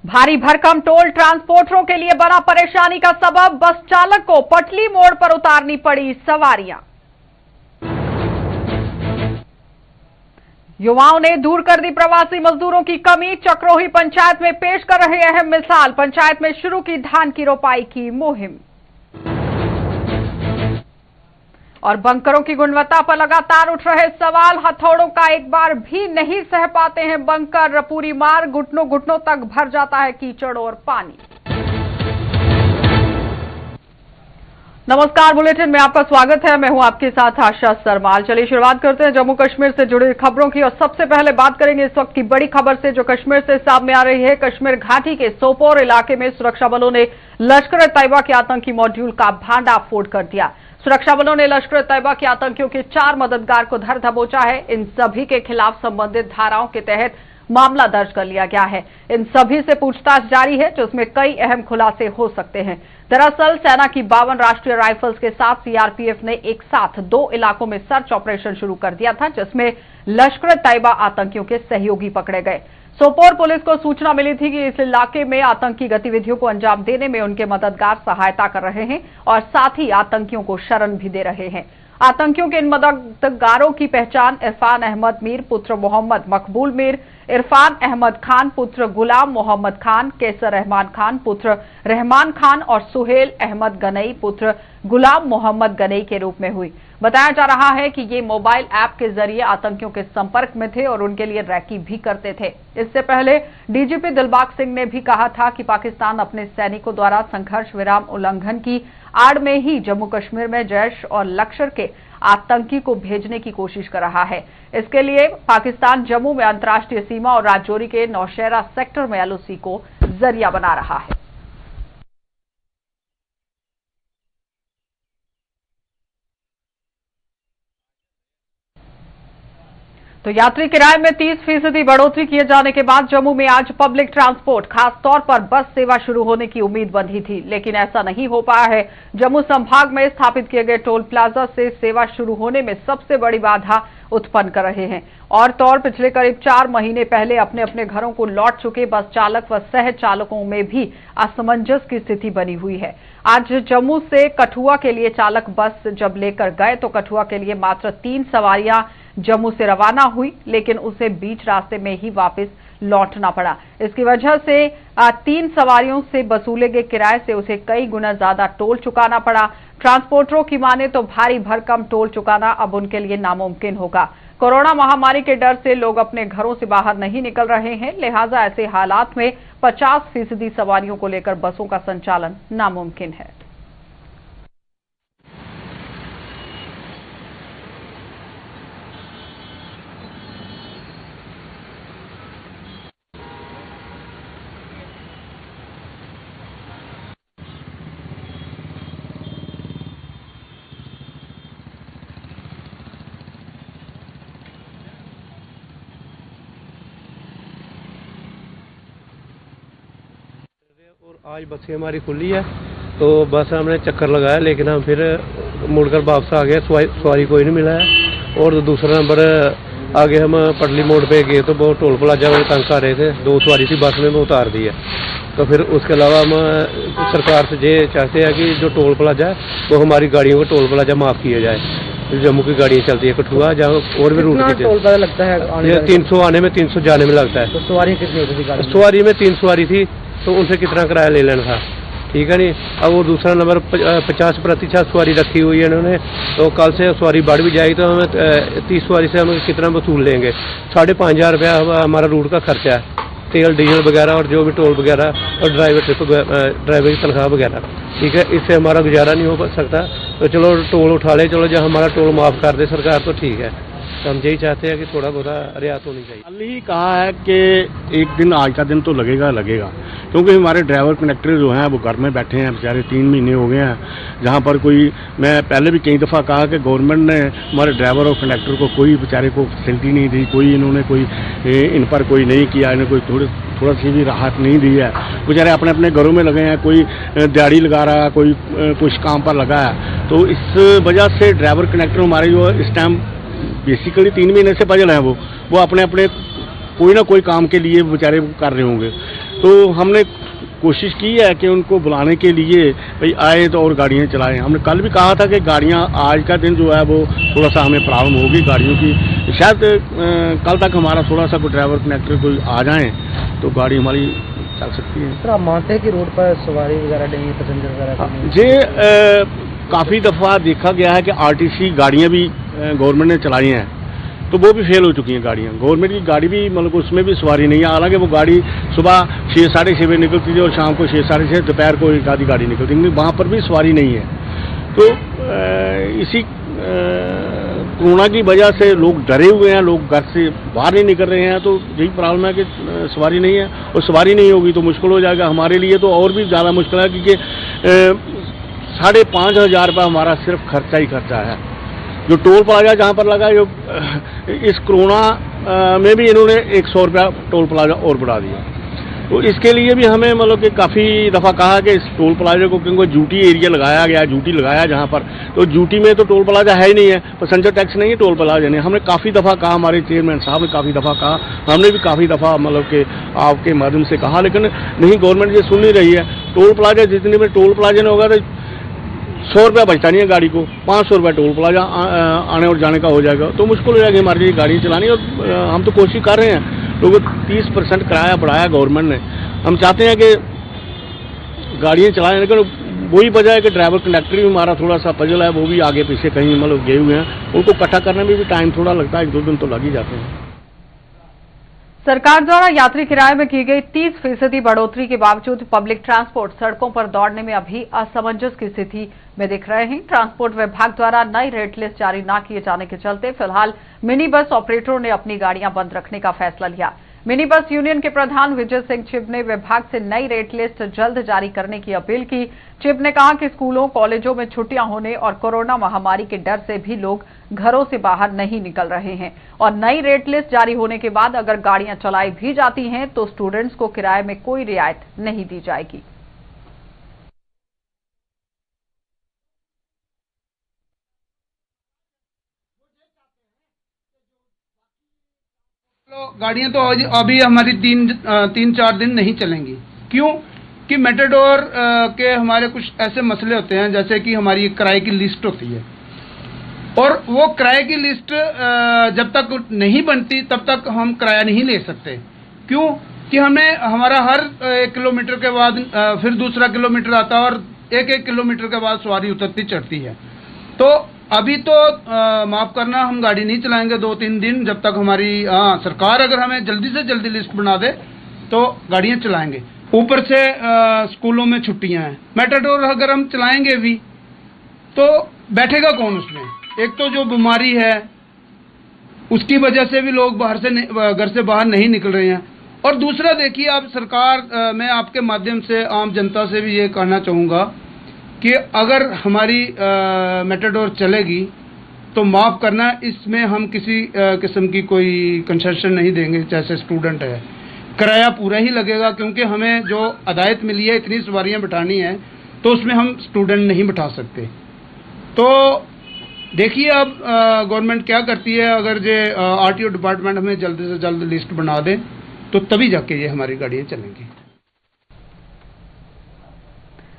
भारी भरकम टोल ट्रांसपोर्टरों के लिए बना परेशानी का सबब, बस चालक को पटली मोड़ पर उतारनी पड़ी सवारियां। युवाओं ने दूर कर दी प्रवासी मजदूरों की कमी, चक्रोही पंचायत में पेश कर रहे अहम मिसाल। पंचायत में शुरू की धान की रोपाई की मुहिम। और बंकरों की गुणवत्ता पर लगातार उठ रहे सवाल, हथौड़ों का एक बार भी नहीं सह पाते हैं बंकर। पूरी मार घुटनों घुटनों तक भर जाता है कीचड़ और पानी। नमस्कार, बुलेटिन में आपका स्वागत है। मैं हूं आपके साथ आशा सरमाल। चलिए शुरुआत करते हैं जम्मू कश्मीर से जुड़ी खबरों की। और सबसे पहले बात करेंगे इस वक्त की बड़ी खबर से जो कश्मीर से सामने आ रही है। कश्मीर घाटी के सोपोर इलाके में सुरक्षा बलों ने लश्कर-ए-तैयबा के आतंकी मॉड्यूल का भांडाफोड़ कर दिया। सुरक्षा बलों ने लश्कर-ए-तैयबा के आतंकियों के 4 मददगार को धर दबोचा है। इन सभी के खिलाफ संबंधित धाराओं के तहत मामला दर्ज कर लिया गया है। इन सभी से पूछताछ जारी है, जिसमें कई अहम खुलासे हो सकते हैं। दरअसल सेना की 52 राष्ट्रीय राइफल्स के साथ सीआरपीएफ ने एक साथ 2 इलाकों में सर्च ऑपरेशन शुरू कर दिया था, जिसमें लश्कर-ए-तैयबा आतंकियों के सहयोगी पकड़े गए। सोपोर पुलिस को सूचना मिली थी कि इस इलाके में आतंकी गतिविधियों को अंजाम देने में उनके मददगार सहायता कर रहे हैं और साथ ही आतंकियों को शरण भी दे रहे हैं। आतंकियों के इन मददगारों की पहचान इरफान अहमद मीर पुत्र मोहम्मद मकबूल मीर, इरफान अहमद खान पुत्र गुलाम मोहम्मद खान, कैसर रहमान खान पुत्र रहमान खान और सुहेल अहमद गनई पुत्र गुलाम मोहम्मद गनई के रूप में हुई। बताया जा रहा है कि ये मोबाइल ऐप के जरिए आतंकियों के संपर्क में थे और उनके लिए रैकी भी करते थे। इससे पहले डीजीपी दिलबाग सिंह ने भी कहा था कि पाकिस्तान अपने सैनिकों द्वारा संघर्ष विराम उल्लंघन की आड़ में ही जम्मू कश्मीर में जैश और लश्कर के आतंकी को भेजने की कोशिश कर रहा है। इसके लिए पाकिस्तान जम्मू में अंतर्राष्ट्रीय सीमा और राजौरी के नौशेरा सेक्टर में एलओसी को जरिया बना रहा है। तो यात्री किराए में 30% बढ़ोतरी किए जाने के बाद जम्मू में आज पब्लिक ट्रांसपोर्ट, खास तौर पर बस सेवा शुरू होने की उम्मीद बंधी थी, लेकिन ऐसा नहीं हो पाया है। जम्मू संभाग में स्थापित किए गए टोल प्लाजा से सेवा शुरू होने में सबसे बड़ी बाधा उत्पन्न कर रहे हैं। और तौर पिछले करीब 4 महीने पहले अपने अपने घरों को लौट चुके बस चालक व सह चालकों में भी असमंजस की स्थिति बनी हुई है। आज जम्मू से कठुआ के लिए चालक बस जब लेकर गए तो कठुआ के लिए मात्र 3 सवारियां जम्मू से रवाना हुई, लेकिन उसे बीच रास्ते में ही वापस लौटना पड़ा। इसकी वजह से 3 सवारियों से वसूले गए किराए से उसे कई गुना ज्यादा टोल चुकाना पड़ा। ट्रांसपोर्टरों की माने तो भारी भरकम टोल चुकाना अब उनके लिए नामुमकिन होगा। कोरोना महामारी के डर से लोग अपने घरों से बाहर नहीं निकल रहे हैं, लिहाजा ऐसे हालात में 50% सवारियों को लेकर बसों का संचालन नामुमकिन है। और आज बसें हमारी खुली है, तो बस हमने चक्कर लगाया, लेकिन हम फिर मुड़कर वापस आ गए। सवारी कोई नहीं मिला है। और दूसरा नंबर आगे हम पटली मोड़ पे गए तो वो टोल प्लाजा में तंग कर रहे थे। 2 सवारी थी, बस में वो उतार दी है। तो फिर उसके अलावा हम सरकार से ये चाहते हैं कि जो टोल प्लाजा है वो हमारी गाड़ियों को टोल प्लाजा माफ़ किया जाए। जम्मू की गाड़ियाँ चलती है कठुआ, जहाँ और भी रूट टोल प्लाजा लगता है। ये 300 आने में 300 जाने में लगता है। तो सवारी कितनी होती थी? सवारी में 3 सवारी थी, तो उनसे कितना किराया ले लेना था, ठीक है नहीं। अब वो दूसरा नंबर 50% सवारी रखी हुई है इन्होंने, तो कल से सवारी बढ़ भी जाएगी तो हमें 30 सवारी से हम कितना वसूल लेंगे। 5,500 रुपया हमारा रूट का खर्चा है, तेल डीजल वगैरह और जो भी टोल वगैरह और ड्राइवर की तनख्वाह वगैरह, ठीक है। इससे हमारा गुजारा नहीं हो सकता। तो चलो टोल उठा ले, चलो जब हमारा टोल माफ़ कर दे सरकार तो ठीक है। तो हम यही चाहते हैं कि थोड़ा बहुत रियायत होनी चाहिए। कल ही कहा है कि एक दिन, आज का दिन तो लगेगा, क्योंकि हमारे ड्राइवर कंडक्टर जो हैं वो घर में बैठे हैं बेचारे। 3 महीने हो गए हैं, जहाँ पर कोई, मैं पहले भी कई दफ़ा कहा कि गवर्नमेंट ने हमारे ड्राइवर और कंडक्टर को कोई बेचारे को फैसिलिटी नहीं दी, कोई इन्होंने कोई इन पर कोई नहीं किया, इन्हें कोई थोड़ा सी भी राहत नहीं दी है। बेचारे अपने अपने घरों में लगे हैं, कोई दिहाड़ी लगा रहा है, कोई कुछ काम पर लगा है। तो इस वजह से ड्राइवर कंडक्टर हमारे जो इस टाइम बेसिकली 3 महीने से पजल हैं, वो अपने अपने कोई ना कोई काम के लिए बेचारे कर रहे होंगे। तो तो हमने कोशिश की है कि उनको बुलाने के लिए भाई आए तो और गाड़ियाँ चलाएं। हमने कल भी कहा था कि गाड़ियाँ आज का दिन जो है वो थोड़ा सा हमें प्रॉब्लम होगी गाड़ियों की, शायद कल तक हमारा थोड़ा सा कोई ड्राइवर कनेक्टर कोई आ जाएं तो गाड़ी हमारी चल सकती है। सर आप मानते हैं कि रोड पर सवारी वगैरह नहीं, पैसेंजर वगैरह जी काफ़ी दफ़ा देखा गया है कि आरटीसी गाड़ियाँ भी गवर्नमेंट ने चलाई हैं तो वो भी फेल हो चुकी हैं गाड़ियाँ। गवर्नमेंट की गाड़ी भी मतलब उसमें भी सवारी नहीं है, हालांकि वो गाड़ी सुबह 6 साढ़े 6 बजे निकलती थी और शाम को 6 साढ़े 6 दोपहर को एक आधी गाड़ी निकलती थी, वहाँ पर भी सवारी नहीं है। तो इसी कोरोना की वजह से लोग डरे हुए हैं, लोग घर से बाहर नहीं निकल रहे हैं, तो यही प्रॉब्लम है कि सवारी नहीं है और सवारी नहीं होगी तो मुश्किल हो जाएगा हमारे लिए, तो और भी ज़्यादा मुश्किल है क्योंकि 5,500 रुपये हमारा सिर्फ खर्चा ही खर्चा है। जो टोल प्लाजा जहाँ पर लगा, जो इस कोरोना में भी इन्होंने 100 रुपया टोल प्लाजा और बढ़ा दिया, तो इसके लिए भी हमें मतलब कि काफ़ी दफ़ा कहा कि इस टोल प्लाजा को, क्योंकि ड्यूटी एरिया लगाया गया, ड्यूटी लगाया जहाँ पर, तो ड्यूटी में तो टोल प्लाजा है ही नहीं है, पैसेंजर टैक्स नहीं है, टोल प्लाजा नहीं। हमने काफ़ी दफ़ा कहा, हमारे चेयरमैन साहब ने काफ़ी दफ़ा कहा, हमने भी काफ़ी दफ़ा मतलब कि आपके माध्यम से कहा, लेकिन नहीं, गवर्नमेंट ये सुन नहीं रही है। टोल प्लाजा जितने में टोल प्लाजा नहीं होगा तो 100 रुपया बचता नहीं है गाड़ी को, 500 रुपया टोल प्लाजा आने और जाने का हो जाएगा, तो मुश्किल हो जाएगी हमारे लिए गाड़ी चलानी। और हम तो कोशिश कर रहे हैं, लोगों 30% किराया बढ़ाया गवर्नमेंट ने, हम चाहते हैं कि गाड़ियाँ चलाएं, लेकिन वही वजह है कि ड्राइवर कंडक्टर भी हमारा थोड़ा सा पजल है, वो भी आगे पीछे कहीं मतलब गए हुए हैं, उनको इकट्ठा करने में भी टाइम थोड़ा लगता है, 1-2 दिन तो लग ही जाते हैं। सरकार द्वारा यात्री किराए में की गई 30% बढ़ोतरी के बावजूद पब्लिक ट्रांसपोर्ट सड़कों पर दौड़ने में अभी असमंजस की स्थिति में दिख रहे हैं। ट्रांसपोर्ट विभाग द्वारा नई रेट लिस्ट जारी न किए जाने के चलते फिलहाल मिनी बस ऑपरेटरों ने अपनी गाड़ियां बंद रखने का फैसला लिया। मिनी बस यूनियन के प्रधान विजय सिंह चिब ने विभाग से नई रेट लिस्ट जल्द जारी करने की अपील की। चिब ने कहा कि स्कूलों कॉलेजों में छुट्टियां होने और कोरोना महामारी के डर से भी लोग घरों से बाहर नहीं निकल रहे हैं और नई रेट लिस्ट जारी होने के बाद अगर गाड़ियां चलाई भी जाती हैं तो स्टूडेंट्स को किराए में कोई रियायत नहीं दी जाएगी। गाड़ियां तो अभी हमारी 3-4 दिन नहीं चलेंगी। क्यों? कि मेटाडोर के हमारे कुछ ऐसे मसले होते हैं, जैसे कि हमारी किराए की लिस्ट होती है और वो किराए की लिस्ट जब तक नहीं बनती तब तक हम किराया नहीं ले सकते। क्यों? कि हमें हमारा हर 1 किलोमीटर के बाद फिर दूसरा किलोमीटर आता है और 1-1 किलोमीटर के बाद सवारी उतरती चढ़ती है। तो अभी तो माफ करना, हम गाड़ी नहीं चलाएंगे 2-3 दिन, जब तक हमारी सरकार अगर हमें जल्दी से जल्दी लिस्ट बना दे तो गाड़ियां चलाएंगे। ऊपर से स्कूलों में छुट्टियां हैं, मेटाडोर अगर हम चलाएंगे भी तो बैठेगा कौन उसमें? एक तो जो बीमारी है उसकी वजह से भी लोग घर से बाहर नहीं निकल रहे हैं, और दूसरा देखिए आप सरकार, मैं आपके माध्यम से आम जनता से भी ये कहना चाहूँगा कि अगर हमारी मेटाडोर चलेगी तो माफ़ करना, इसमें हम किसी किस्म की कोई कंसेशन नहीं देंगे। जैसे स्टूडेंट है, किराया पूरा ही लगेगा, क्योंकि हमें जो हदायत मिली है इतनी सवारियां बिठानी है तो उसमें हम स्टूडेंट नहीं बिठा सकते। तो देखिए अब गवर्नमेंट क्या करती है। अगर ये आरटीओ डिपार्टमेंट हमें जल्द से जल्द लिस्ट बना दे तो तभी जाके ये हमारी गाड़ियाँ चलेंगी।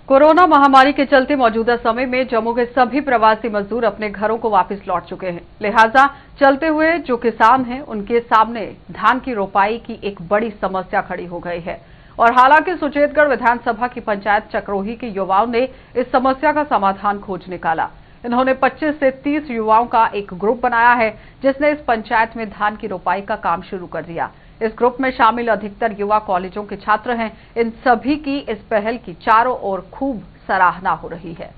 कोरोना महामारी के चलते मौजूदा समय में जम्मू के सभी प्रवासी मजदूर अपने घरों को वापस लौट चुके हैं। लिहाजा चलते हुए जो किसान हैं उनके सामने धान की रोपाई की एक बड़ी समस्या खड़ी हो गई है और हालांकि सुचेतगढ़ विधानसभा की पंचायत चक्रोही के युवाओं ने इस समस्या का समाधान खोज निकाला। इन्होंने 25 से 30 युवाओं का एक ग्रुप बनाया है जिसने इस पंचायत में धान की रोपाई का काम शुरू कर दिया। इस ग्रुप में शामिल अधिकतर युवा कॉलेजों के छात्र हैं। इन सभी की इस पहल की चारों ओर खूब सराहना हो रही है।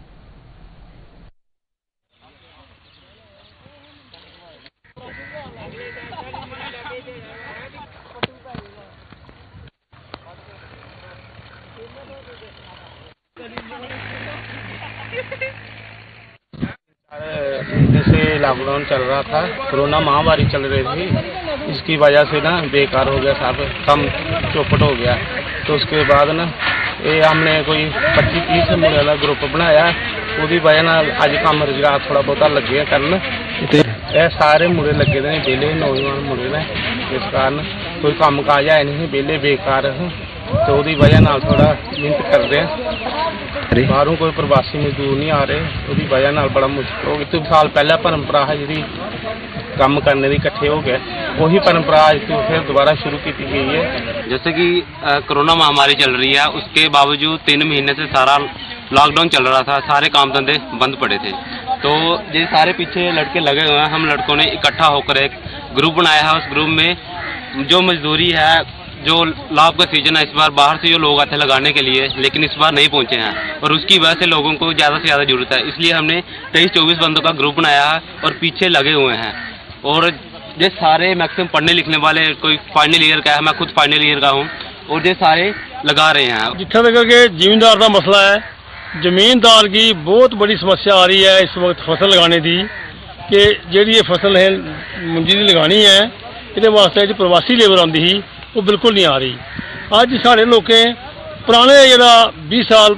जैसे लॉकडाउन चल रहा था, कोरोना महामारी चल रही थी, इसकी वजह से ना बेकार हो गया, सब कम चौपट हो गया। तो उसके बाद ना ये हमने कोई 25-30 मुड़े वाला ग्रुप बनाया, उसकी वजह ना अज कम रोजगार थोड़ा बहुता लगे करन। ये सारे मुड़े लगे ने बेले, नौजवान मुड़े ने, इस कारण कोई काम काज है नहीं, बेले बेकार तो ਉਹਦੀ ਵਜ੍ਹਾ ਨਾਲ ਥੋੜਾ ਮਿਹਨਤ ਕਰਦੇ ਆ ਬਾਹਰੋਂ ਕੋਈ ਪ੍ਰਵਾਸੀ ਮਜ਼ਦੂਰ ਨਹੀਂ ਆ ਰਹੇ ਉਹਦੀ ਵਜ੍ਹਾ ਨਾਲ ਬੜਾ ਮੁਸ਼ਕਲ ਹੋ ਗਿਆ 2 ਸਾਲ ਪਹਿਲਾਂ ਪਰੰਪਰਾ ਹੈ ਜਿਹੜੀ ਕੰਮ करने ਦੀ इकट्ठे हो गए वही परंपरा आज तो फिर दोबारा शुरू की गई है। जैसे कि कोरोना महामारी चल रही है उसके बावजूद 3 महीने से सारा लॉकडाउन चल रहा था, सारे काम धंधे बंद पड़े थे, तो ये सारे पीछे लड़के लगे हुए हैं। हम लड़कों ने इकट्ठा होकर एक ग्रुप बनाया है। उस ग्रुप में जो मजदूरी है, जो लाभ का सीजन है, इस बार बाहर से जो लोग आते हैं लगाने के लिए लेकिन इस बार नहीं पहुंचे हैं और उसकी वजह से लोगों को ज़्यादा से ज़्यादा जरूरत है, इसलिए हमने 23-24 बंदों का ग्रुप बनाया है और पीछे लगे हुए हैं। और ये सारे मैक्सिमम पढ़ने लिखने वाले, कोई फाइनल ईयर का है, मैं खुद फाइनल ईयर का हूँ, और ये सारे लगा रहे हैं। जितना तक कि ज़मींदार का मसला है, ज़मींदार की बहुत बड़ी समस्या आ रही है इस वक्त फसल लगाने की कि जी ये फसल है मुंजी की लगानी है, ये वास्ते जो प्रवासी लेबर आती ही वो बिल्कुल नहीं आ रही। अज साढ़े लोग पुराने जरा 20 साल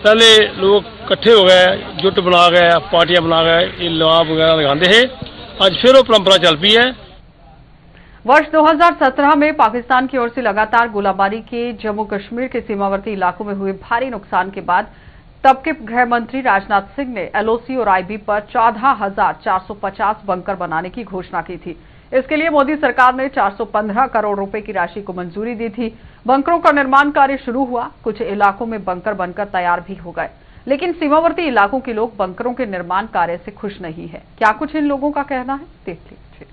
पहले लोग इकट्ठे हो गए, जुट बना गए, पार्टियां बना गए, ये लाभ वगैरह लगाते हैं, आज फिर वो परंपरा चल पी है। वर्ष 2017 में पाकिस्तान की ओर से लगातार गोलाबारी के जम्मू कश्मीर के सीमावर्ती इलाकों में हुए भारी नुकसान के बाद तब के गृह मंत्री राजनाथ सिंह ने एलओसी और आईबी पर 14,450 बंकर बनाने की घोषणा की थी। इसके लिए मोदी सरकार ने 415 करोड़ रुपए की राशि को मंजूरी दी थी। बंकरों का निर्माण कार्य शुरू हुआ, कुछ इलाकों में बंकर बनकर तैयार भी हो गए, लेकिन सीमावर्ती इलाकों के लोग बंकरों के निर्माण कार्य से खुश नहीं है। क्या कुछ इन लोगों का कहना है, देख लीजिए।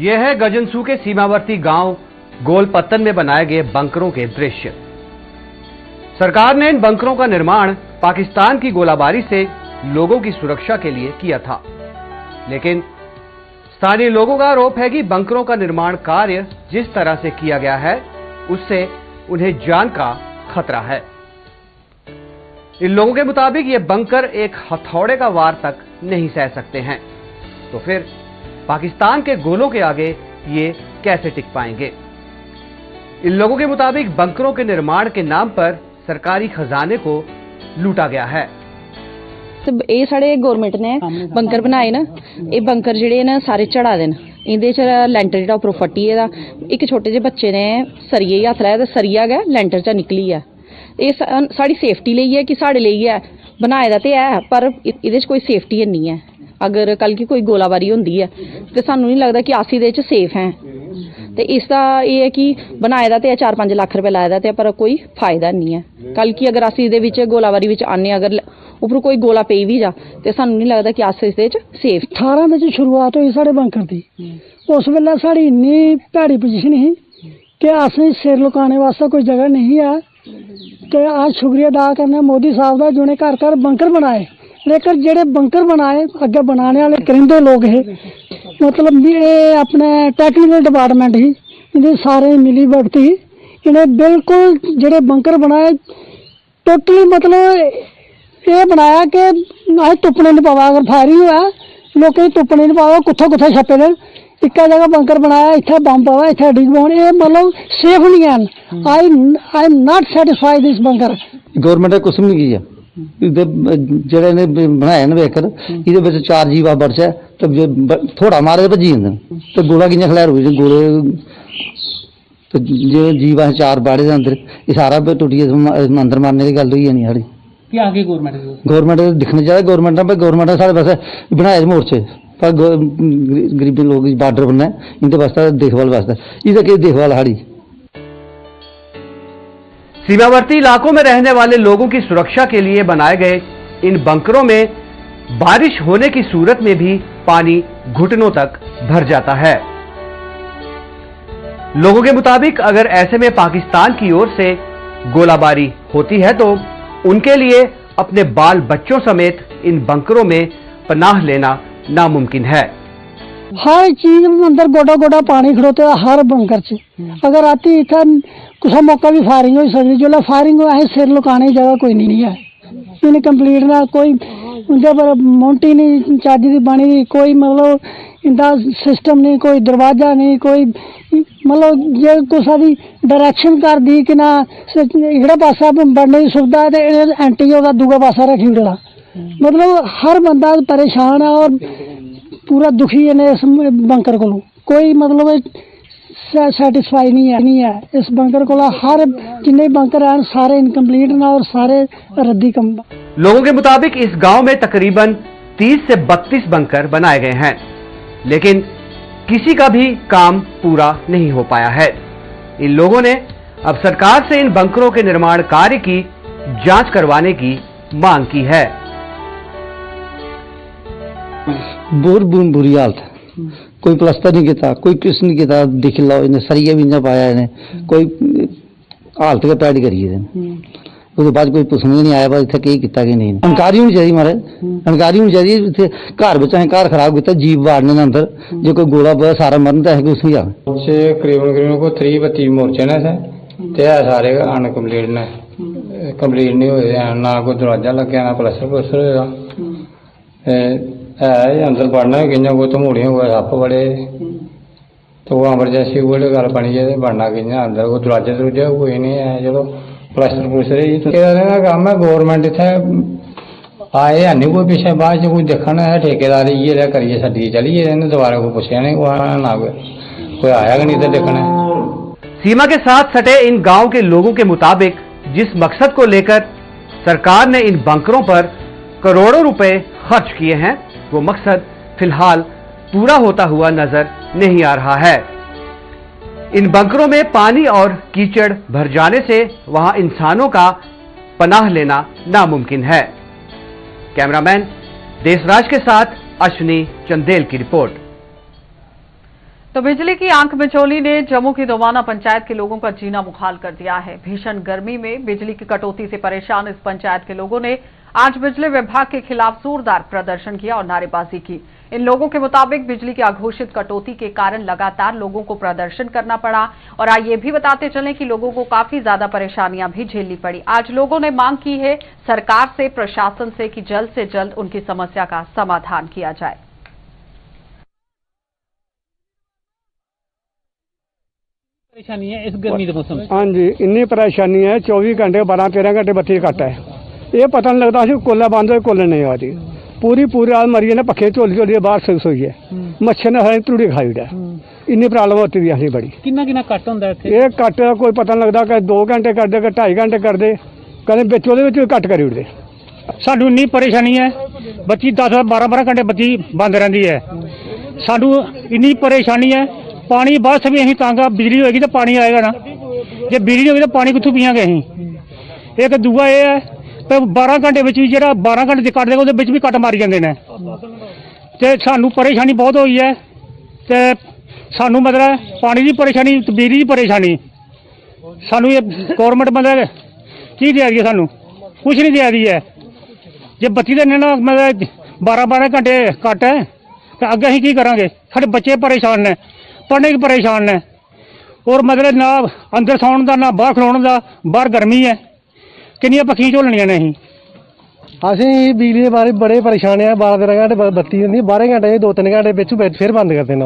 यह है गजनसू के सीमावर्ती गांव गोलपत्तन में बनाए गए बंकरों के दृश्य। सरकार ने इन बंकरों का निर्माण पाकिस्तान की गोलाबारी से लोगों की सुरक्षा के लिए किया था, लेकिन स्थानीय लोगों का आरोप है कि बंकरों का निर्माण कार्य जिस तरह से किया गया है उससे उन्हें जान का खतरा है। इन लोगों के मुताबिक ये बंकर एक हथौड़े का वार तक नहीं सह सकते हैं, तो फिर पाकिस्तान के गोलों के आगे ये कैसे टिक पाएंगे। इन लोगों के मुताबिक बंकरों के निर्माण के नाम पर सरकारी खजाने को लूटा गया है। ਇਹ ਸਾਡੇ ਗਵਰਨਮੈਂਟ ਨੇ ਬੰਕਰ ਬਣਾਏ ਨਾ, ਇਹ ਬੰਕਰ ਜਿਹੜੇ ਨੇ ਸਾਰੇ ਚੜਾ ਦੇਣ, ਇਹਦੇ ਚ ਲੈਂਟਰ ਜਿਹੜਾ ਉੱਪਰੋਂ ਫੱਟੀ ਇਹਦਾ ਇੱਕ ਛੋਟੇ ਜਿਹੇ ਬੱਚੇ ਨੇ ਸਰੀਏ ਹੱਥ ਲਾਇਆ ਤੇ ਸਰੀਆ ਗਿਆ ਲੈਂਟਰ ਚ ਨਿਕਲੀ ਆ। ਇਹ ਸਾਡੀ ਸੇਫਟੀ ਲਈ ਹੈ कि साढ़े ਲਈ है, बनाए दा ते है पर ਇਹਦੇ ਚ ਕੋਈ ਸੇਫਟੀ नहीं है। अगर कल की कोई गोलाबारी होंदी है तो सानू नहीं लगता कि अस ਇਹਦੇ ਚ सेफ हैं। तो इसका ये है कि बनाए दा ते 4-5 लाख रुपए लाए दा ते पर कोई फायदा नहीं है। कल की अगर अस ਇਹਦੇ ਵਿੱਚ गोलाबारी ਵਿੱਚ आने अगर उपर कोई गोला पे भी जा तो सानू नहीं लगता कि अस इसदे च सेफ। 18 में शुरुआत हुई साढ़े बंकर की, उस वेले साड़ी इन्नी भैड़ी पोजीशन ही कि असें सिर लुकाने वास्ते कोई जगह नहीं है। तो आज शुक्रिया अदा करने मोदी साहब का जिन्हें घर घर बंकर बनाए, लेकिन जेडे बंकर बनाए अगे बनाने वाले करिंदे लोग है, मतलब ये अपने टैक्नीकल डिपार्टमेंट ही इन्हें सारे मिली भगत ही, इन्हें बिल्कुल जेडे बंकर बनाए टोटली मतलब ये बनाया कि अस तुप्पने नहीं पावा, अगर फायरिंग हुआ लोग तुप्पने नहीं पावा, कुत्थों कुत्थों छप्पे दे इक्का जगह बंकर बनाया, इत्थे बम पावा, इत्थे डिग पाउन, ये मतलब सेफ नहीं है। I am not satisfied this bunker. Government ने कुछ नहीं किया, जेडे ने बनाया ना बेकर ਇਹਦੇ ਵਿੱਚ 4 जीवा बरस है, तो जो थोड़ा मारे तो भजी जाते तो गोला कि'यां खलैर हुई गोले, तो जो जीवा 4 बाड़े दे अंदर ये सारा टुटिए अंदर मारने की गल हुई है नहीं साड़ी। क्या आगे गवर्नमेंट दिखना चाहिए, गवर्नमेंट साढ़े पास बनाए मोर्चे पर गरीबी लोग बार्डर बनना इनके वास्ते देखभाल वास्ते इधर की देखभाल साड़ी। सीमावर्ती इलाकों में रहने वाले लोगों की सुरक्षा के लिए बनाए गए इन बंकरों में बारिश होने की सूरत में भी पानी घुटनों तक भर जाता है। लोगों के मुताबिक अगर ऐसे में पाकिस्तान की ओर से गोलाबारी होती है तो उनके लिए अपने बाल बच्चों समेत इन बंकरों में पनाह लेना नामुमकिन है। हर चीज अंदर गोडा गोडा पानी खड़ोते हर बंकर से, अगर आती इतना कुछ मौका भी फायरिंग हो सकती, जो फायरिंग हो सिर लुकाने की जगह कोई नहीं है। इन्हें कंप्लीट ना कोई उनके पर मोंटी नहीं चज की बनी दी, कोई मतलब इनका सिस्टम नहीं, कोई दरवाजा नहीं, कोई मतलब जे कुछ दी डायरेक्शन कर दी कि ना एड़ा पासा बढ़ने की सुविधा है तो एंटी होगा दूगा पासा रखी उड़ना, मतलब हर बंदा परेशान है और पूरा दुखी है इस बंकर को। कोई मतलब सैटिस्फाई नहीं है। इस बंकर को हर जिन्ने बंकर हैं सारे इनकम्प्लीट ना और सारे रद्दी कम। लोगों के मुताबिक इस गांव में तकरीबन 30 से 32 बंकर बनाए गए हैं, लेकिन किसी का भी काम पूरा नहीं हो पाया है। इन लोगों ने अब सरकार से इन बंकरों के निर्माण कार्य की जांच करवाने की मांग की है। बुरी हालत है, कोई प्लस्तर नहीं किया, कोई किस नहीं किया, दिख लो इन्हें सरिया भी नहीं पाया, इन्हें कोई हालत के पैड करिए उसके बाद कोई पुछने नहीं आया बस इतने की किया कि नहीं। जानकारी होनी चाहिए मारे, जानकारी होनी चाहिए। इतने घर बच्चा घर खराब किया, जीव वाड़ने ने अंदर जो कोई गोला बोला सारा मरन तो है कुछ नहीं आ। करीबन को 30-32 मोर्चे ने सारे अनकम्पलीट ने, कंप्लीट नहीं हुए, ना कोई दरवाजा लगे ना प्लस्तर होगा। है अंदर बढ़ना कि'यां, कोई तमूड़ियां कोई सप्प बड़े तो एमरजेंसी कोई गल बनी है बनना कि'यां, अंदर कोई दरवाजे दरूजे कोई नहीं है। चलो प्लस्तर ठेकेदारें का काम है, गौरमेंट इत्थे आए है नहीं कोई पिछले बाद कोई देखना है, ठेकेदार इ'यै करिए छड्डियै चली गे, दोबारा कोई पुछया नहीं, ना कोई आया कि नहीं इधर देखना है। सीमा के साथ सटे इन गांव के लोगों के मुताबिक जिस मकसद को लेकर सरकार ने इन बंकरों पर करोड़ों रुपए खर्च किए हैं, वो मकसद फिलहाल पूरा होता हुआ नजर नहीं आ रहा है। इन बंकरों में पानी और कीचड़ भर जाने से वहां इंसानों का पनाह लेना नामुमकिन है। कैमरामैन देसराज के साथ अश्विनी चंदेल की रिपोर्ट। तो बिजली की आंख मिचौली ने जम्मू की दोमाना पंचायत के लोगों का जीना मुहाल कर दिया है। भीषण गर्मी में बिजली की कटौती से परेशान इस पंचायत के लोगों ने आज बिजली विभाग के खिलाफ जोरदार प्रदर्शन किया और नारेबाजी की। इन लोगों के मुताबिक बिजली की अघोषित कटौती के कारण लगातार लोगों को प्रदर्शन करना पड़ा और ये भी बताते चलें कि लोगों को काफी ज्यादा परेशानियां भी झेलनी पड़ी। आज लोगों ने मांग की है सरकार से, प्रशासन से कि जल्द से जल्द उनकी समस्या का समाधान किया जाए। परेशानी है इस गर्मी के मौसम। हाँ जी, इन्नी परेशानी है, 24 घंटे 12-13 घंटे बत्ती कट है। ये पता नहीं लगता कोला बंद हो कोला नहीं आती, पूरी रात मरी ने पखे झोली बाहर सोई है, मच्छर ने हर त्रुड़ी खाई है। इन्नी प्रॉब्लम होती थी अभी बड़ी। किन्ना कट होंदा है इत्थे? ये कट का कोई पता नहीं लगता, कहीं 2 घंटे कर दे, कहीं 2.5 घंटे कर दे, कहीं बिच भी कट करी उड़ते। सानू इन्नी परेशानी है, बच्ची 10-12 घंटे बत्ती बंद रहती है। सानू इन्नी परेशानी है, पानी बस भी अं तंग, बिजली होगी तो पानी आएगा ना, जे बिजली होगी तो पानी कितों पीआंगे अं। एक दूआ ये है तो 12 घंटे भी जो 12 घंटे कट देगा वो भी कट मारी जाते हैं, तो सानू परेशानी बहुत हुई है। तो सानू मतलब पानी की परेशानी, बिजली की परेशानी, सानू ये गौरमेंट मतलब की दे रही है, सानू कुछ नहीं दे रही है। जे बत्ती देने ना मतलब 12-12 घंटे कट है तो अगे अं की करेंगे? साढ़े बच्चे परेशान ने, पढ़ने की परेशान ने, और मतलब ना अंदर सौन का ना बाहर खलोने का, बाहर गर्मी है, कितनी पक्खियां झोलनियां ने। असें बिजली के बारे बड़े परेशान है। 12-13 घंटे बत्ती होंगी, 12 घंटे 2-3 घंटे बिच फिर बंद कर देना।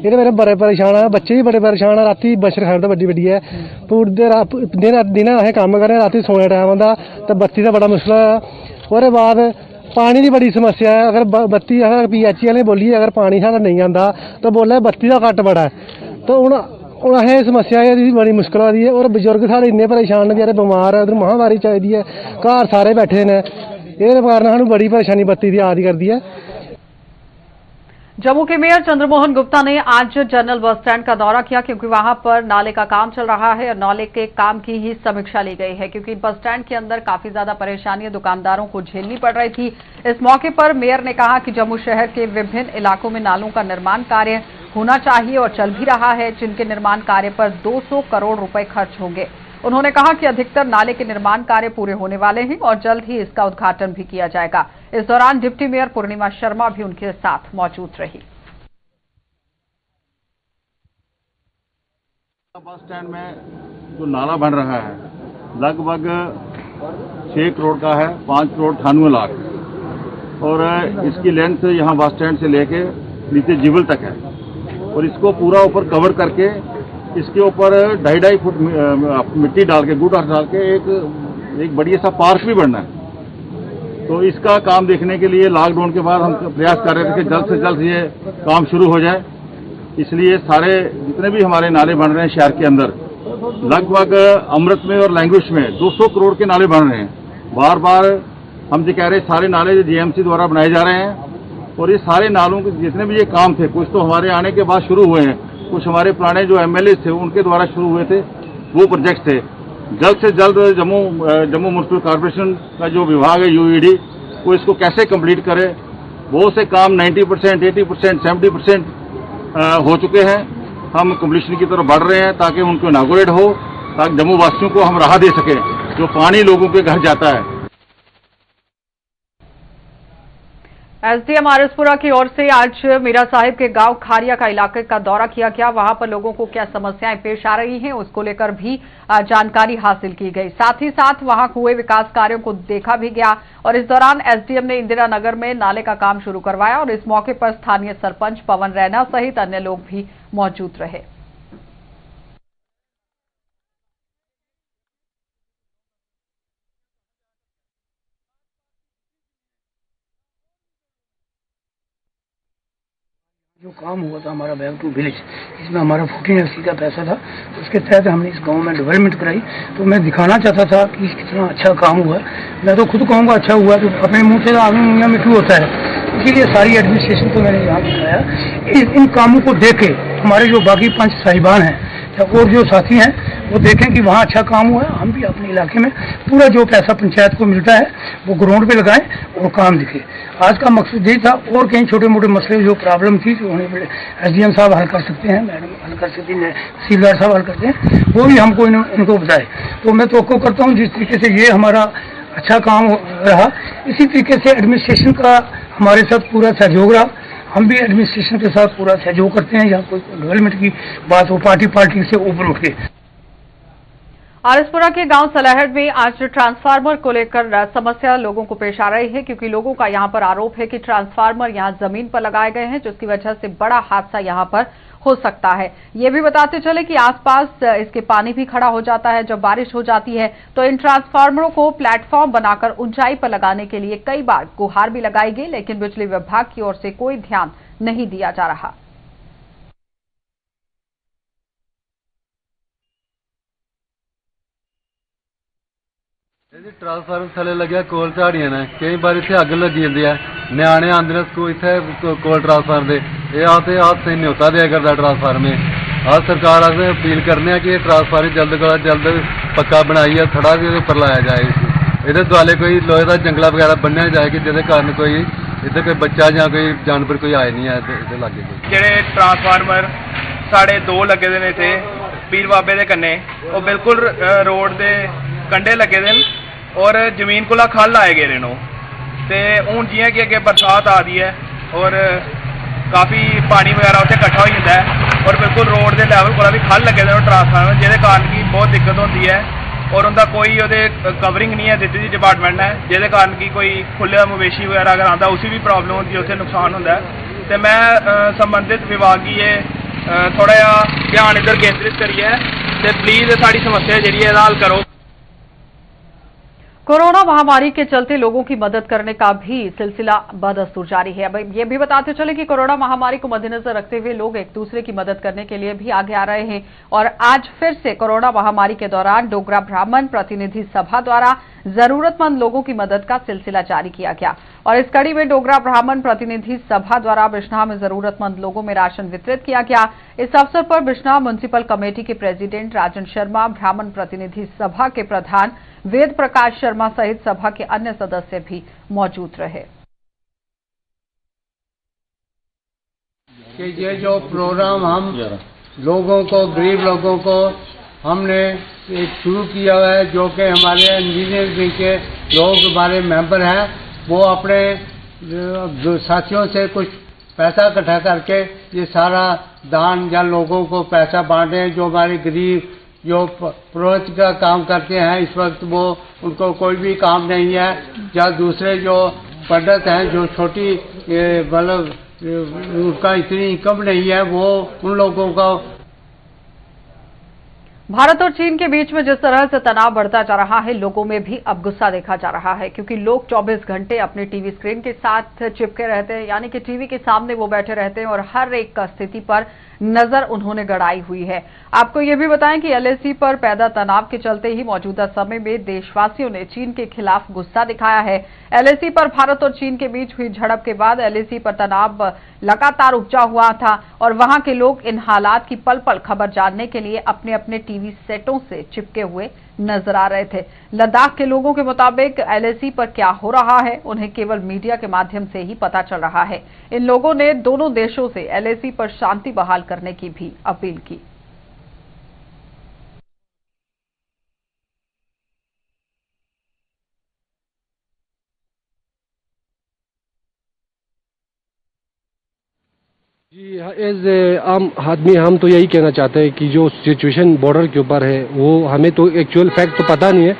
ये मेरे बड़े परेशान है, बच्चे भी बड़े परेशान है। राती बछर खड़ बड़ी है, पूरे दिन असें कम करें, राती सोने टाइम होंदा तो बत्ती का बड़ा मुश्किल है। ओहदे बाद पानी की बड़ी समस्या है। अगर बत्ती अगर PHE वाले बोलिए अगर पानी साढ़ा नहीं आता तो बोले बत्ती का कट बड़ा है, तो हूँ असें समस्या है बड़ी मुश्किल आ रही है। और बजुर्ग साढ़े इन्ने परेशान ने, बेचारे बीमार है, उधर महामारी चाहिए है, घर सारे बैठे ने, ये कारण सानू बड़ी परेशानी बत्ती की आ रही करती है। जम्मू के मेयर चंद्रमोहन गुप्ता ने आज जनरल बस स्टैंड का दौरा किया क्योंकि वहां पर नाले का काम चल रहा है और नाले के काम की ही समीक्षा ली गई है क्योंकि बस स्टैंड के अंदर काफी ज्यादा परेशानियां दुकानदारों को झेलनी पड़ रही थी। इस मौके पर मेयर ने कहा कि जम्मू शहर के विभिन्न इलाकों में नालों का निर्माण कार्य होना चाहिए और चल भी रहा है, जिनके निर्माण कार्य पर 200 करोड़ रुपए खर्च होंगे। उन्होंने कहा कि अधिकतर नाले के निर्माण कार्य पूरे होने वाले हैं और जल्द ही इसका उद्घाटन भी किया जाएगा। इस दौरान डिप्टी मेयर पूर्णिमा शर्मा भी उनके साथ मौजूद रही। बस स्टैंड में जो नाला बन रहा है लगभग 6 करोड़ का है, 5 करोड़ 98 लाख, और इसकी लेंथ यहाँ बस स्टैंड से लेके नीचे जीवल तक है और इसको पूरा ऊपर कवर करके इसके ऊपर 2.5 फुट मिट्टी डाल के गुड़ डाल के एक बढ़िया सा पार्क भी बनना है। तो इसका काम देखने के लिए लॉकडाउन के बाद हम प्रयास कर रहे थे कि जल्द से जल्द ये काम शुरू हो जाए। इसलिए सारे जितने भी हमारे नाले बन रहे हैं शहर के अंदर, लगभग अमृत में और लैंग्वेज में 200 करोड़ के नाले बन रहे हैं। बार बार हम जो कह रहे हैं सारे नाले जीएमसी द्वारा बनाए जा रहे हैं और ये सारे नालों के जितने भी ये काम थे, कुछ तो हमारे आने के बाद शुरू हुए हैं, कुछ हमारे पुराने जो एमएलए थे उनके द्वारा शुरू हुए थे, वो प्रोजेक्ट थे। जल्द से जल्द जम्मू म्युनिसिपल कॉर्पोरेशन का जो विभाग है यूईडी, वो इसको कैसे कंप्लीट करे। बहुत से काम 90%, 80%, 70% हो चुके हैं। हम कंप्लीशन की तरफ बढ़ रहे हैं ताकि उनको इनॉग्रेट हो, ताकि जम्मू वासियों को हम राहत दे सकें जो पानी लोगों के घर जाता है। एसडीएम आरएसपुरा की ओर से आज मीरा साहिब के गांव खारिया का इलाके का दौरा किया गया। वहां पर लोगों को क्या समस्याएं पेश आ रही हैं उसको लेकर भी जानकारी हासिल की गई। साथ ही साथ वहां हुए विकास कार्यों को देखा भी गया और इस दौरान एसडीएम ने इंदिरा नगर में नाले का काम शुरू करवाया और इस मौके पर स्थानीय सरपंच पवन रैना सहित अन्य लोग भी मौजूद रहे। जो काम हुआ था हमारा बैक टू विलेज, इसमें हमारा 1480 का पैसा था, उसके तहत हमने इस गांव में डेवलपमेंट कराई। तो मैं दिखाना चाहता था कि कितना अच्छा काम हुआ। मैं तो खुद कहूँगा अच्छा हुआ, तो अपने मुंह से आगे मुंह में क्यों होता है, इसीलिए सारी एडमिनिस्ट्रेशन को मैंने यहाँ दिखाया। इन कामों को देख के हमारे जो बाकी पंच साहिबान हैं और जो साथी हैं वो देखें कि वहाँ अच्छा काम हुआ है। हम भी अपने इलाके में पूरा जो पैसा पंचायत को मिलता है वो ग्राउंड पे लगाएं और काम दिखे। आज का मकसद यही था। और कई छोटे मोटे मसले जो प्रॉब्लम थी जो उन्हें एसडीएम साहब हल कर सकते हैं, मैडम हल कर सकती हैं, तहसीलदार साहब हल करते हैं, वो भी हमको इनको बताए। तो मैं तो करता हूँ जिस तरीके से ये हमारा अच्छा काम रहा, इसी तरीके से एडमिनिस्ट्रेशन का हमारे साथ पूरा सहयोग रहा। हम भी एडमिनिस्ट्रेशन के साथ पूरा सहयोग करते हैं। या कोई डेवलपमेंट की बात हो पार्टी से ऊपर उठ के। आरएसपुरा के गांव सलाहट में आज ट्रांसफार्मर को लेकर समस्या लोगों को पेश आ रही है, क्योंकि लोगों का यहां पर आरोप है कि ट्रांसफार्मर यहां जमीन पर लगाए गए हैं, जिसकी वजह से बड़ा हादसा यहां पर हो सकता है। ये भी बताते चले कि आसपास इसके पानी भी खड़ा हो जाता है जब बारिश हो जाती है। तो इन ट्रांसफार्मरों को प्लेटफॉर्म बनाकर ऊंचाई पर लगाने के लिए कई बार गुहार भी लगाई गई, लेकिन बिजली विभाग की ओर से कोई ध्यान नहीं दिया जा रहा। ट्रांसफार्मर थले लगे कोल झाड़ियां ने, कई बार इतने अग लगी जाती है, न्याणे आते हैं स्कूल इतने कोल ट्रांसफार्मर के, ये आते हादसे न्योता दिया करता ट्रांसफार्मर। आज सरकार अस अपील करने कि ट्रांसफार्मर जल्द को जल्द पक्का बनाइए, थड़ा भी उपर लाया जाए। इधर दुआले कोई लोहे का जंगला वगैरह बनया जाए कि जिसके कारण कोई इधर कोई बच्चा या कोई जानवर कोई आए नहीं है इधर लागे। जेडे ट्रांसफार्मर साढ़े 2 लगे दे थे पीर बाबे दे कन्ने, वो बिल्कुल रोड दे कंढे लगे दे और जमीन कोला खल आए गए ने। तो हूँ जियां कि अगे बरसात आ रही है और काफ़ी पानी वगैरह उत्थे इकट्ठा हो जाता है और बिल्कुल रोड के लैवल को भी खल लगे दे ट्रांसफार्मर, जिहदे कारण की बहुत दिक्कत होती है और उनका कोई उहदे कवरिंग नहीं है दी दी डिपार्टमेंट है, जिहदे कारण की कोई खुले मवेशी वगैरह अगर आता उसी भी प्रॉब्लम होती है, उत्थे नुकसान होता है। तो मैं संबंधित विभाग की ये थोड़ा जिहा ध्यान इधर केंद्रित करिए ते प्लीज़ साड़ी समस्या जी हल करो। कोरोना महामारी के चलते लोगों की मदद करने का भी सिलसिला बदस्तूर जारी है। अब ये भी बताते चले कि कोरोना महामारी को मद्देनजर रखते हुए लोग एक दूसरे की मदद करने के लिए भी आगे आ रहे हैं और आज फिर से कोरोना महामारी के दौरान डोगरा ब्राह्मण प्रतिनिधि सभा द्वारा जरूरतमंद लोगों की मदद का सिलसिला जारी किया गया और इस कड़ी में डोगरा ब्राह्मण प्रतिनिधि सभा द्वारा बिश्नाह में जरूरतमंद लोगों में राशन वितरित किया गया। इस अवसर पर बिश्नाह म्युनिसिपल कमेटी के प्रेसिडेंट राजन शर्मा, ब्राह्मण प्रतिनिधि सभा के प्रधान वेद प्रकाश शर्मा सहित सभा के अन्य सदस्य भी मौजूद रहे। कि ये जो प्रोग्राम हम लोगों को, गरीब लोगों को हमने एक शुरू किया है, जो कि हमारे इंजीनियर के लोग हमारे मेंबर हैं, वो अपने साथियों से कुछ पैसा इकट्ठा करके ये सारा दान या लोगों को पैसा बांटे। जो हमारे गरीब जो पुरोहित का काम करते हैं इस वक्त वो उनको कोई भी काम नहीं है, या दूसरे जो पंडित हैं जो छोटी मतलब उनका इतनी इनकम नहीं है, वो उन लोगों का। भारत और चीन के बीच में जिस तरह से तनाव बढ़ता जा रहा है, लोगों में भी अब गुस्सा देखा जा रहा है, क्योंकि लोग 24 घंटे अपने टीवी स्क्रीन के साथ चिपके रहते हैं, यानी कि टीवी के सामने वो बैठे रहते हैं और हर एक स्थिति पर नजर उन्होंने गड़ाई हुई है। आपको ये भी बताएं कि LAC पर पैदा तनाव के चलते ही मौजूदा समय में देशवासियों ने चीन के खिलाफ गुस्सा दिखाया है। LAC पर भारत और चीन के बीच हुई झड़प के बाद LAC पर तनाव लगातार उपजा हुआ था और वहां के लोग इन हालात की पल पल खबर जानने के लिए अपने अपने टीवी सेटों से चिपके हुए नजर आ रहे थे। लद्दाख के लोगों के मुताबिक LAC पर क्या हो रहा है उन्हें केवल मीडिया के माध्यम से ही पता चल रहा है। इन लोगों ने दोनों देशों से LAC पर शांति बहाल करने की भी अपील की। जी एज आम आदमी हम तो यही कहना चाहते हैं कि जो सिचुएशन बॉर्डर के ऊपर है वो हमें तो एक्चुअल फैक्ट तो पता नहीं है,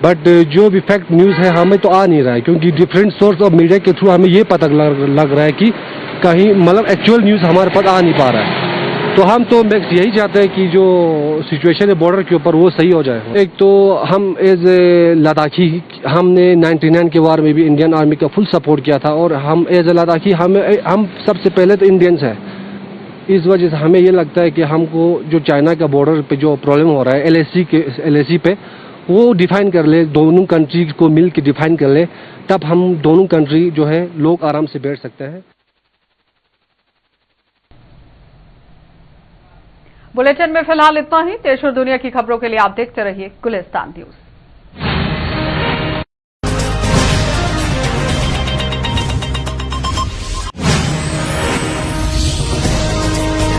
बट जो भी फैक्ट न्यूज़ है हमें तो आ नहीं रहा है, क्योंकि डिफरेंट सोर्स ऑफ मीडिया के थ्रू हमें ये पता लग रहा है कि कहीं मतलब एक्चुअल न्यूज़ हमारे पास आ नहीं पा रहा है। तो हम तो मैक्स यही चाहते हैं कि जो सिचुएशन है बॉर्डर के ऊपर वो सही हो जाए। एक तो हम एज लद्दाखी हमने 99 के वार में भी इंडियन आर्मी का फुल सपोर्ट किया था और हम एज लद्दाखी हम सबसे पहले तो इंडियंस हैं। इस वजह से हमें ये लगता है कि हमको जो चाइना का बॉर्डर पे जो प्रॉब्लम हो रहा है LAC पे वो डिफाइन कर ले, दोनों कंट्री को मिल के डिफाइन कर ले, तब हम दोनों कंट्री जो है लोग आराम से बैठ सकते हैं। बुलेटिन में फिलहाल इतना ही। देश और दुनिया की खबरों के लिए आप देखते रहिए गुलिस्तान न्यूज।